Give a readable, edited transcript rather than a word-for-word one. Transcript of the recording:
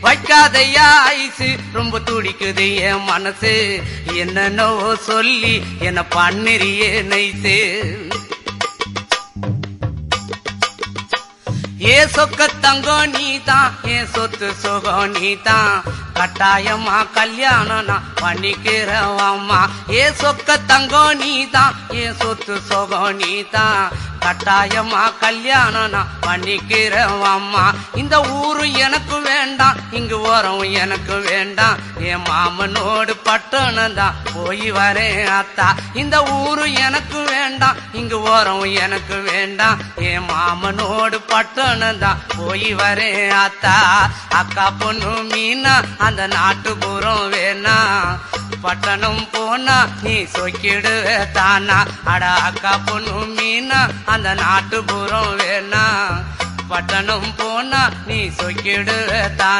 வைக்காதையா ice ரொம்ப துடிக்குது என் மனசு என்னன்னோ சொல்லி என்ன பண்ணிரியே நைசு ஏ சொக்க தங்கம் நீதான் என் சொத்து சுகம் நீதான் கட்டாயமா கல்யாணம் நான் பண்ணிக்கிறவம்மா ஏ சொக்க தங்கம் நீதான் என் சொத்து சுகம் நீதான் கட்டாயமா கல்யாணம் நான் பண்ணிக்கிறவம்மா இந்த ஊரு எனக்கு வேண்டாம் இங்கு ஓரம் எனக்கு வேண்டாம் என் மாமனோடு பட்டணம் தான் போய் வரேன் அத்தா இந்த ஊரு எனக்கு வேண்டாம் இங்கு ஓரம் எனக்கு வேண்டாம் என் மாமனோடு பட்டணம் தான் போய் வரேன் அத்தா அக்கா பொண்ணு மீனா அந்த நாட்டுப்புறம் வேணா பட்டணம் போனா நீ சொக்கிடுவே தானா அட அக்கா பொண்ணு மீனா அந்த நாட்டுப்புறம் வேணா பட்டணம் போனா நீ சொக்கிடுவே தானா